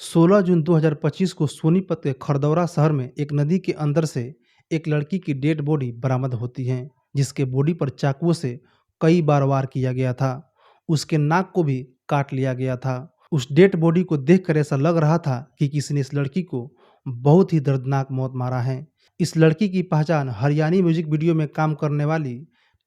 16 जून 2025 को सोनीपत के खरदौरा शहर में एक नदी के अंदर से एक लड़की की डेड बॉडी बरामद होती है, जिसके बॉडी पर चाकुओं से कई बार वार किया गया था। उसके नाक को भी काट लिया गया था। उस डेड बॉडी को देखकर ऐसा लग रहा था कि किसी ने इस लड़की को बहुत ही दर्दनाक मौत मारा है। इस लड़की की पहचान हरियाणी म्यूजिक वीडियो में काम करने वाली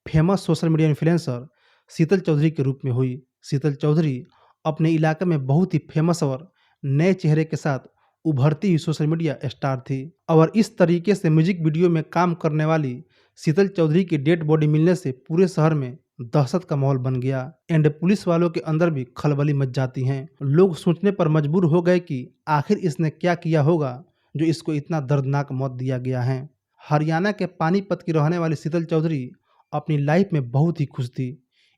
फेमस सोशल मीडिया इन्फ्लुएंसर शीतल चौधरी के रूप में हुई। शीतल चौधरी अपने इलाके में बहुत ही फेमस और नए चेहरे के साथ उभरती हुई सोशल मीडिया स्टार थी और इस तरीके से म्यूजिक वीडियो में काम करने वाली शीतल चौधरी की डेड बॉडी मिलने से पूरे शहर में दहशत का माहौल बन गया एंड पुलिस वालों के अंदर भी खलबली मच जाती हैं। लोग सोचने पर मजबूर हो गए कि आखिर इसने क्या किया होगा जो इसको इतना दर्दनाक मौत दिया गया है। हरियाणा के पानीपत की रहने वाली शीतल चौधरी अपनी लाइफ में बहुत ही खुश थी।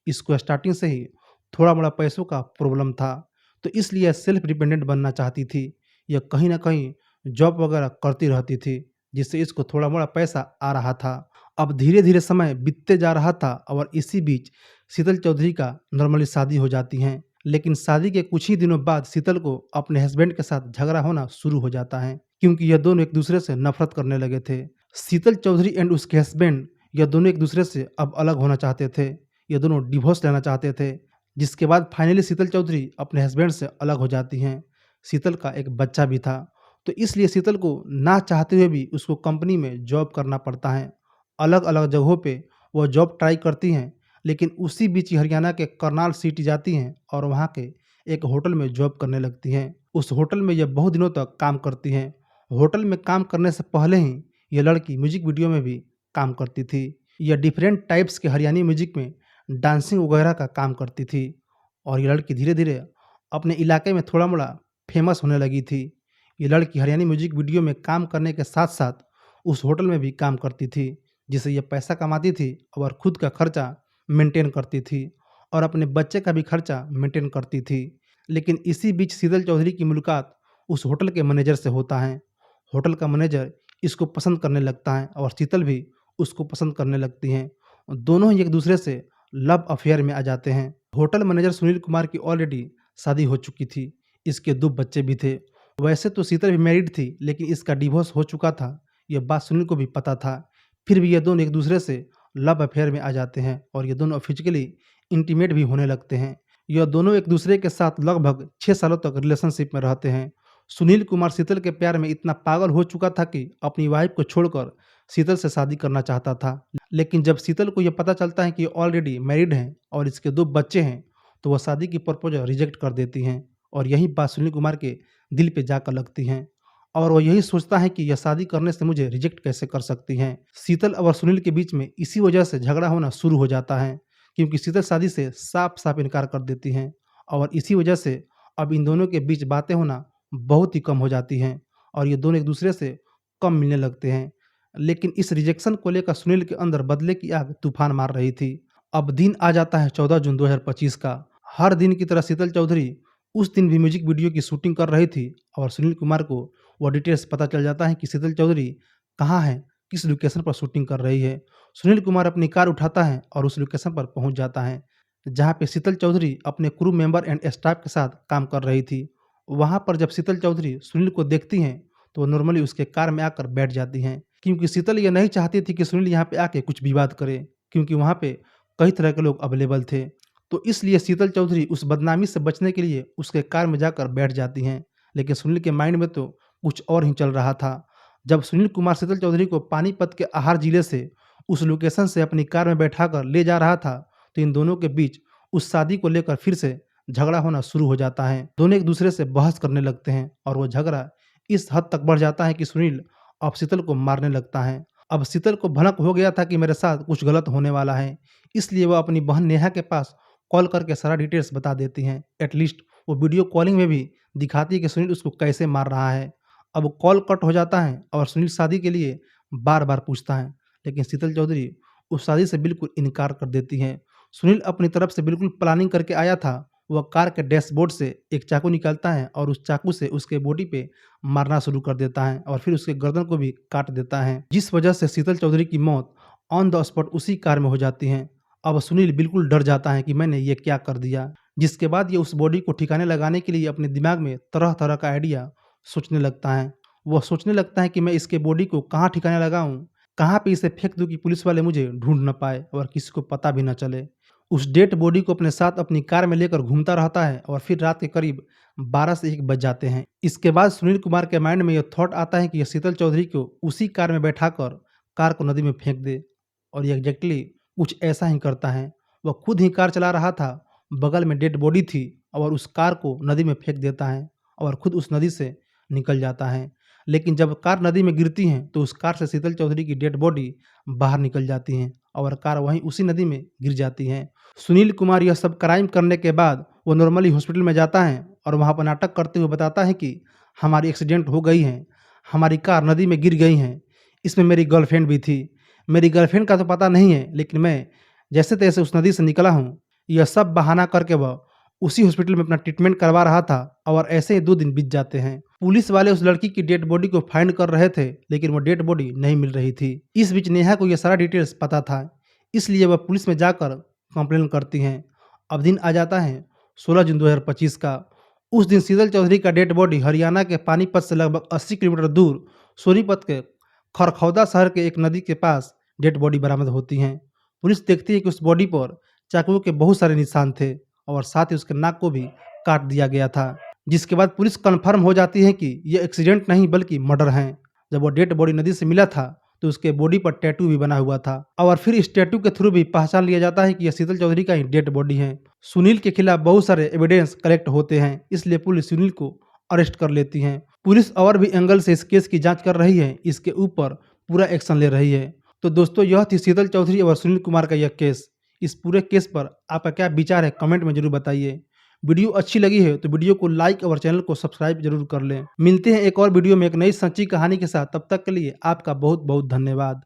इसको स्टार्टिंग से ही थोड़ा बड़ा पैसों का प्रॉब्लम था, तो इसलिए सेल्फ डिपेंडेंट बनना चाहती थी। यह कहीं ना कहीं जॉब वगैरह करती रहती थी, जिससे इसको थोड़ा मोड़ा पैसा आ रहा था। अब धीरे धीरे समय बीतते जा रहा था और इसी बीच शीतल चौधरी का नॉर्मली शादी हो जाती है। लेकिन शादी के कुछ ही दिनों बाद शीतल को अपने हस्बैंड के साथ झगड़ा होना शुरू हो जाता है, क्योंकि यह दोनों एक दूसरे से नफरत करने लगे थे। शीतल चौधरी एंड उसके हस्बैंड यह दोनों एक दूसरे से अब अलग होना चाहते थे। ये दोनों डिवोर्स लेना चाहते थे, जिसके बाद फाइनली शीतल चौधरी अपने हस्बैंड से अलग हो जाती हैं। शीतल का एक बच्चा भी था, तो इसलिए शीतल को ना चाहते हुए भी उसको कंपनी में जॉब करना पड़ता है। अलग अलग जगहों पे वो जॉब ट्राई करती हैं, लेकिन उसी बीच ही हरियाणा के करनाल सिटी जाती हैं और वहाँ के एक होटल में जॉब करने लगती हैं। उस होटल में यह बहुत दिनों तक काम करती हैं। होटल में काम करने से पहले ही यह लड़की म्यूजिक वीडियो में भी काम करती थी। यह डिफरेंट टाइप्स के हरियाणी म्यूजिक में डांसिंग वगैरह का काम करती थी और ये लड़की धीरे धीरे अपने इलाके में थोड़ा मोड़ा फेमस होने लगी थी। ये लड़की हरियाणी म्यूजिक वीडियो में काम करने के साथ साथ उस होटल में भी काम करती थी, जिससे ये पैसा कमाती थी और खुद का खर्चा मेंटेन करती थी और अपने बच्चे का भी खर्चा मेंटेन करती थी। लेकिन इसी बीच शीतल चौधरी की मुलाकात उस होटल के मैनेजर से होता है। होटल का मैनेजर इसको पसंद करने लगता है और शीतल भी उसको पसंद करने लगती हैं। दोनों ही एक दूसरे से लव अफेयर में आ जाते हैं। होटल मैनेजर सुनील कुमार की ऑलरेडी शादी हो चुकी थी, इसके 2 बच्चे भी थे। वैसे तो शीतल भी मैरिड थी, लेकिन इसका डिवोर्स हो चुका था। यह बात सुनील को भी पता था। फिर भी ये दोनों एक दूसरे से लव अफेयर में आ जाते हैं और ये दोनों फिजिकली इंटीमेट भी होने लगते हैं। यह दोनों एक दूसरे के साथ लगभग 6 सालों तक रिलेशनशिप में रहते हैं। सुनील कुमार शीतल के प्यार में इतना पागल हो चुका था कि अपनी वाइफ को छोड़कर शीतल से शादी करना चाहता था। लेकिन जब शीतल को यह पता चलता है कि ऑलरेडी मैरिड हैं और इसके 2 बच्चे हैं, तो वह शादी की प्रपोजल रिजेक्ट कर देती हैं और यही बात सुनील कुमार के दिल पे जाकर लगती हैं और वह यही सोचता है कि यह शादी करने से मुझे रिजेक्ट कैसे कर सकती हैं। शीतल और सुनील के बीच में इसी वजह से झगड़ा होना शुरू हो जाता है, क्योंकि शीतल शादी से साफ साफ इनकार कर देती हैं और इसी वजह से अब इन दोनों के बीच बातें होना बहुत ही कम हो जाती हैं और ये दोनों एक दूसरे से कम मिलने लगते हैं। लेकिन इस रिजेक्शन को लेकर सुनील के अंदर बदले की आग तूफान मार रही थी। अब दिन आ जाता है 14 जून 2025 का। हर दिन की तरह शीतल चौधरी उस दिन भी म्यूजिक वीडियो की शूटिंग कर रही थी और सुनील कुमार को वह डिटेल्स पता चल जाता है कि शीतल चौधरी कहाँ है, किस लोकेशन पर शूटिंग कर रही है। सुनील कुमार अपनी कार उठाता है और उस लोकेशन पर पहुंच जाता है, जहां पे शीतल चौधरी अपने क्रू मेंबर एंड स्टाफ के साथ काम कर रही थी। वहां पर जब शीतल चौधरी सुनील को देखती हैं, तो वो नॉर्मली उसके कार में आकर बैठ जाती हैं, क्योंकि शीतल ये नहीं चाहती थी कि सुनील यहाँ पे आके कुछ विवाद करे, क्योंकि वहाँ पे कई तरह के लोग अवेलेबल थे। तो इसलिए शीतल चौधरी उस बदनामी से बचने के लिए उसके कार में जाकर बैठ जाती हैं। लेकिन सुनील के माइंड में तो कुछ और ही चल रहा था। जब सुनील कुमार शीतल चौधरी को पानीपत के आहार जिले से उस लोकेशन से अपनी कार में बैठाकर ले जा रहा था, तो इन दोनों के बीच उस शादी को लेकर फिर से झगड़ा होना शुरू हो जाता है। दोनों एक दूसरे से बहस करने लगते हैं और वो झगड़ा इस हद तक बढ़ जाता है कि सुनील अब शीतल को मारने लगता है। अब शीतल को भनक हो गया था कि मेरे साथ कुछ गलत होने वाला है, इसलिए वह अपनी बहन नेहा के पास कॉल करके सारा डिटेल्स बता देती हैं। एटलीस्ट वो वीडियो कॉलिंग में भी दिखाती है कि सुनील उसको कैसे मार रहा है। अब कॉल कट हो जाता है और सुनील शादी के लिए बार बार पूछता है, लेकिन शीतल चौधरी उस शादी से बिल्कुल इनकार कर देती हैं। सुनील अपनी तरफ से बिल्कुल प्लानिंग करके आया था। वह कार के डैशबोर्ड से एक चाकू निकालता है और उस चाकू से उसके बॉडी पे मारना शुरू कर देता है और फिर उसके गर्दन को भी काट देता है, जिस वजह से शीतल चौधरी की मौत ऑन द स्पॉट उसी कार में हो जाती है। अब सुनील बिल्कुल डर जाता है कि मैंने ये क्या कर दिया। जिसके बाद ये उस बॉडी को ठिकाने लगाने के लिए अपने दिमाग में तरह-तरह का आइडिया सोचने लगता है। वह सोचने लगता है कि मैं इसके बॉडी को कहाँ ठिकाने लगाऊँ, कहाँ पे इसे फेंक दूँ कि पुलिस वाले मुझे ढूँढ ना पाएँ और किसी को पता भी ना चले। उस डेड बॉडी को अपने साथ अपनी कार में लेकर घूमता रहता है और फिर रात के करीब 12 से 1 बज जाते हैं। इसके बाद सुनील कुमार के माइंड में यह थॉट आता है कि यह शीतल चौधरी को उसी कार में बैठाकर कार को नदी में फेंक दे और ये एग्जैक्टली कुछ ऐसा ही करता है। वह खुद ही कार चला रहा था, बगल में डेड बॉडी थी और उस कार को नदी में फेंक देता है और खुद उस नदी से निकल जाता है। लेकिन जब कार नदी में गिरती है तो उस कार से शीतल चौधरी की डेड बॉडी बाहर निकल जाती है और कार वहीं उसी नदी में गिर जाती है। सुनील कुमार यह सब क्राइम करने के बाद वो नॉर्मली हॉस्पिटल में जाता है और वहाँ पर नाटक करते हुए बताता है कि हमारी एक्सीडेंट हो गई है, हमारी कार नदी में गिर गई है, इसमें मेरी गर्लफ्रेंड भी थी। मेरी गर्लफ्रेंड का तो पता नहीं है, लेकिन मैं जैसे-तैसे उस नदी से निकला हूँ। यह सब बहाना करके वह उसी हॉस्पिटल में अपना ट्रीटमेंट करवा रहा था और ऐसे ही 2 दिन बीत जाते हैं। पुलिस वाले उस लड़की की डेड बॉडी को फाइंड कर रहे थे, लेकिन वो डेड बॉडी नहीं मिल रही थी। इस बीच नेहा को यह सारा डिटेल्स पता था, इसलिए वह पुलिस में जाकर कंप्लेन करती हैं। अब दिन आ जाता है 16 जून 2025 का। उस दिन शीतल चौधरी का डेड बॉडी हरियाणा के पानीपत से लगभग 80 किलोमीटर दूर सोनीपत के खरखौदा शहर के एक नदी के पास डेड बॉडी बरामद होती हैं। पुलिस देखती है कि उस बॉडी पर चाकुओं के बहुत सारे निशान थे और साथ ही उसके नाक को भी काट दिया गया था, जिसके बाद पुलिस कंफर्म हो जाती है कि यह एक्सीडेंट नहीं बल्कि मर्डर है। जब वो डेड बॉडी नदी से मिला था तो उसके बॉडी पर टैटू भी बना हुआ था और फिर इस टैटू के थ्रू भी पहचान लिया जाता है कि यह शीतल चौधरी का ही डेड बॉडी है। सुनील के खिलाफ बहुत सारे एविडेंस कलेक्ट होते हैं, इसलिए पुलिस सुनील को अरेस्ट कर लेती है। पुलिस और भी एंगल से इस केस की जांच कर रही है, इसके ऊपर पूरा एक्शन ले रही है। तो दोस्तों, यह थी शीतल चौधरी और सुनील कुमार का यह केस। इस पूरे केस पर आपका क्या विचार है, कमेंट में जरूर बताइए। वीडियो अच्छी लगी है तो वीडियो को लाइक और चैनल को सब्सक्राइब जरूर कर लें। मिलते हैं एक और वीडियो में एक नई सच्ची कहानी के साथ, तब तक के लिए आपका बहुत बहुत धन्यवाद।